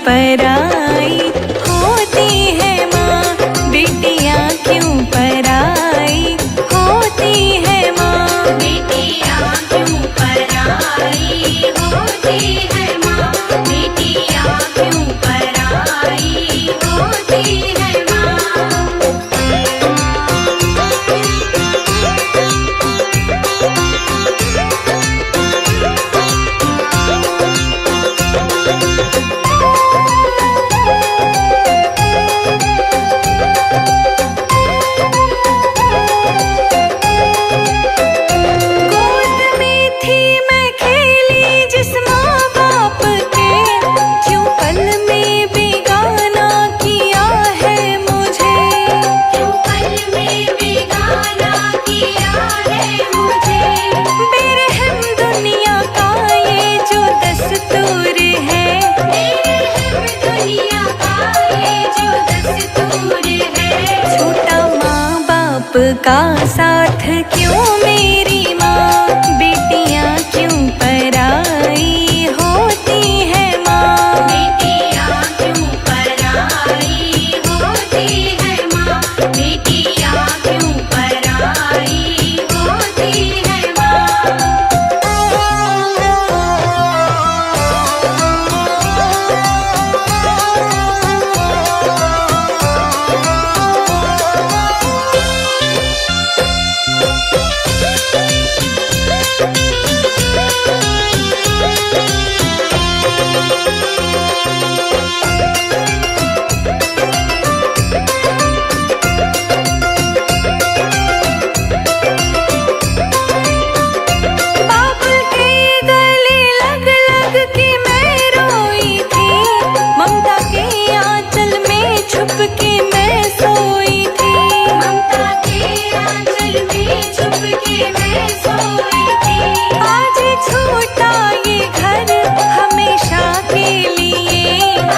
पराई होती है माँ, बेटियाँ क्यों पराई होती है माँ, बेटियाँ क्यों पराई होती है माँ, बेटियाँ क्यों पराई होती है माँ। गोद में थी मैं खेली जिस माँ बाप के, क्यों पल में बेगाना किया है मुझे, क्यों पल में बेगाना किया है मुझे, बेरहम दुनिया का ये जो दस्तूर है, बेरहम दुनिया का ये जो दस्तूर है। छोटा माँ बाप का साथ क्यों मेरी माँ, बेटियाँ क्यों पराई होती है माँ, बेटियाँ क्यों पराई होती है माँ, बेटियाँ क्यों पराई होती है माँ। बाबुल के गले लग लग के मैं रोई थी, ममता के आंचल में छुप के मैं सोई थी, ममता के आंचल में छुप के मैं सोई थी। आज छोटा ये घर हमेशा के लिए,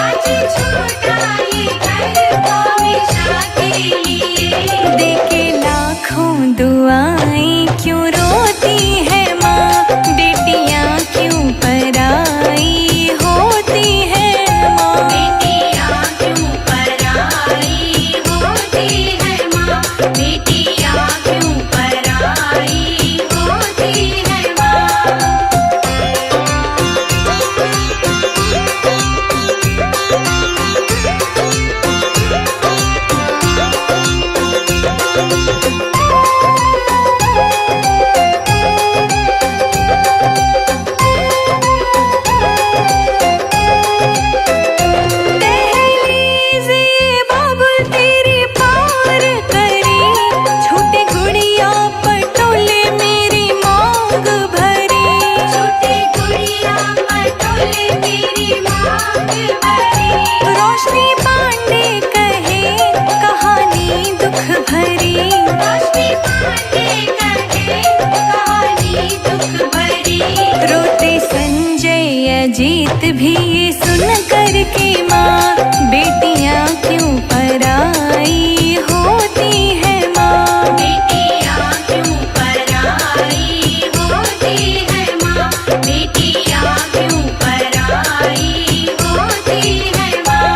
आज छोटा ये घर हमेशा के लिए। देके लाखों दुआएं क्यों रोती है माँ, बेटियाँ क्यों पराई होती है माँ, बेटियाँ क्यों पराई होती है माँ, बेटियाँ क्यों पराई होती है माँ। दहलीज़ ये बाबुल तेरी पार करी, छोटे गुड़िया पटोले मेरी मांग भरी, छोटे गुड़िया पटोले मेरी मांग भरी। रोशनी पांडे कहे कहानी दुख भरी, रोशनी पांडे कहे कहानी दुख भरी। रोते संजय अजीत भी ये सुन कर के माँ, बेटियाँ क्यों पराई होती है माँ, बेटियाँ क्यों पराई होती है माँ, बेटियाँ क्यों पराई होती है माँ।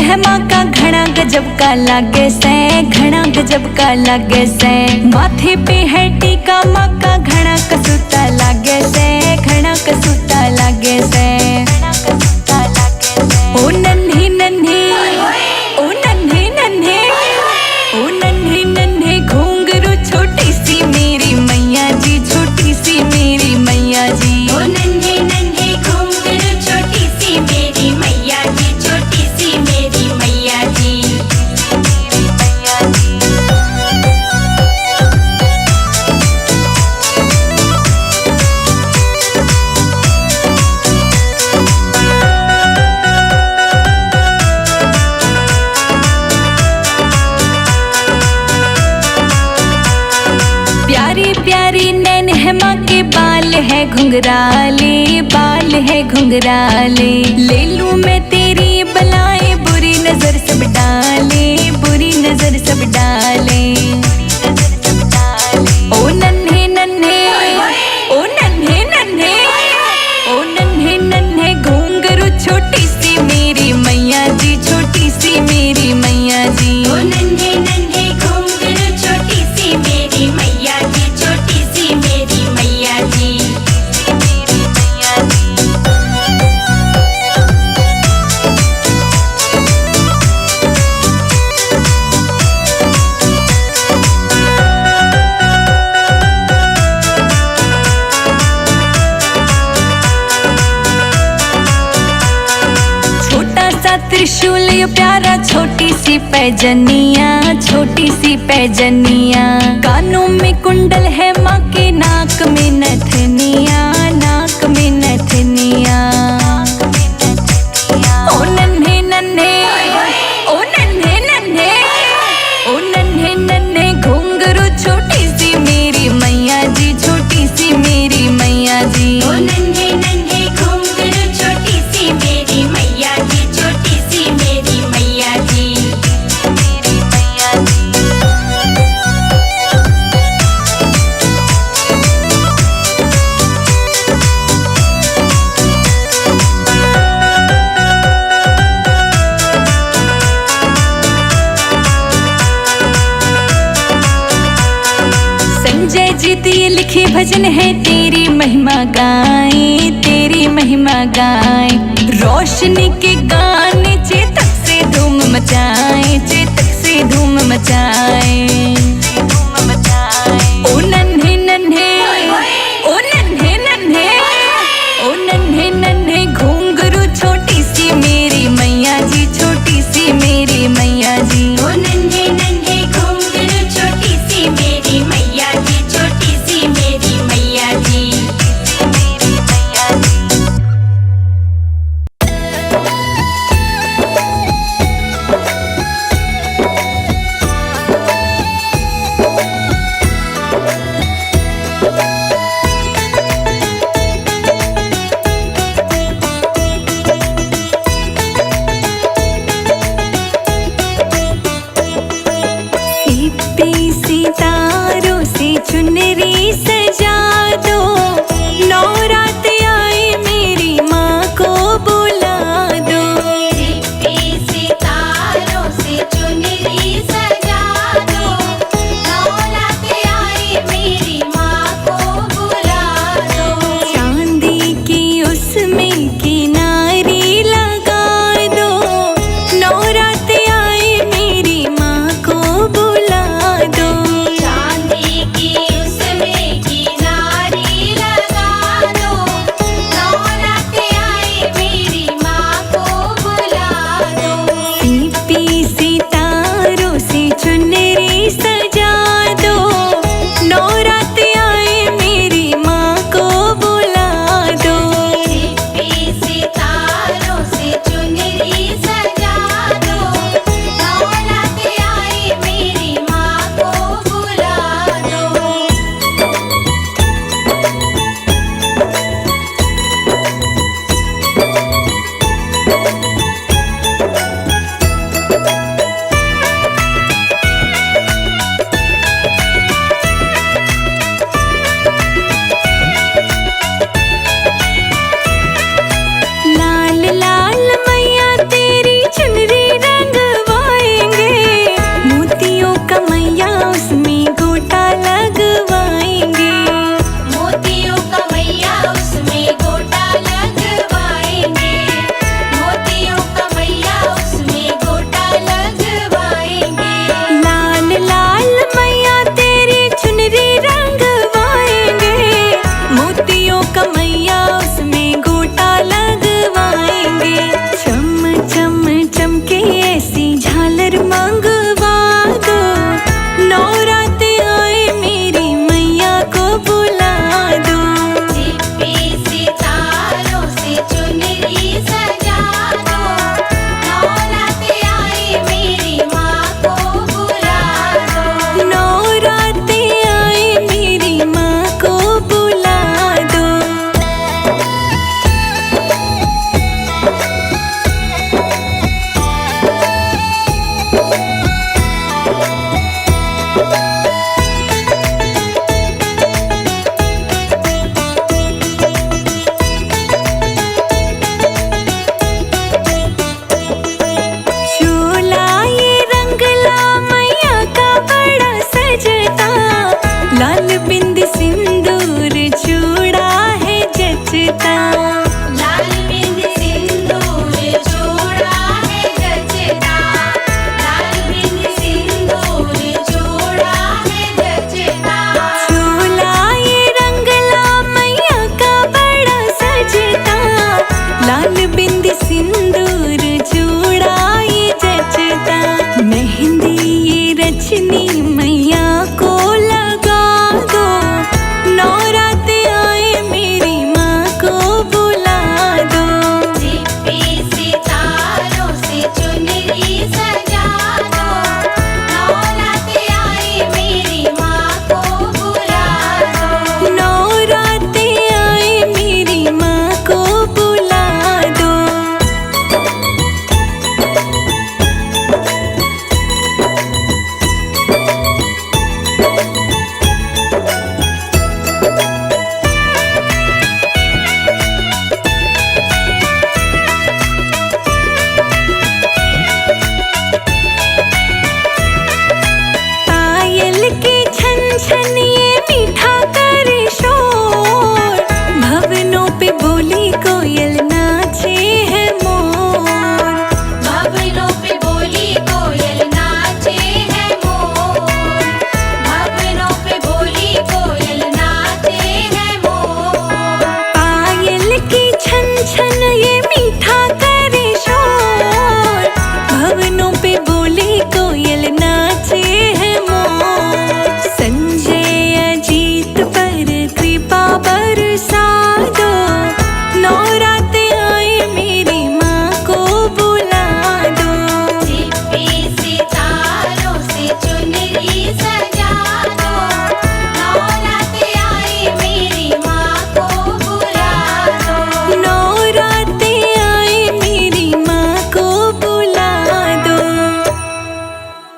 है माँ का घड़ा गजब का लागे से, घड़ा गजब का लागे से। माथे पे है टीका माँ का घड़ा कसूता लागे से, घड़ा कसूता लागे से। ओ नन्हे नन्हे, ओ नन्हे नन्हे, ओ नन्हे नन्हे घुंघरू छोटी सी मेरी मैया जी, छोटी सी मेरी मैया जी। ओ नन्हे नन्हे घुंघरू छोटी सी मेरी मैया जी, छोटी सी मेरी मैया जी। प्यारी प्यारी नैन है माँ के बाल है घुंघराले, बाल है घुंघराले। ले लूं मैं तेरी बलाए, बुरी नजर सब डाले, बुरी नजर सब डाले। ओ नन्हे नन्हे, ओ नन्हे नन्हे, ओ नन्हे नन्हे घुंघरू छोटी सी मेरी मैया जी, छोटी सी मेरी मैया जी। ओ नन्हे नन्हे घुंघरू छोटी सी मेरी मैया जी, छोटी सी मेरी मैया जी। छोटा सा त्रिशूल ये प्यारा, छोटी सी पैजनिया, छोटी सी पैजनिया। कानों में कुंडल है माँ के, नाक में नथनिया, नाक में नथनिया। ओ नन्हे नन्हे, ओ नन्हे नन्हे, ओ नन्हे नन्हे घुंघरू छोटी सी मेरी मैया जी, छोटी सी मेरी मैया जी। ओ नन्हे नन्हे घुंघरू छोटी सी मेरी मैया जी, छोटी सी मेरी मैया जी। संजय जी दिए लिखे भजन है, तेरी महिमा गाए, तेरी महिमा गाए। रोशनी के गाने चेतक से धूम मचाए, चेतक से धूम मचाए। ओ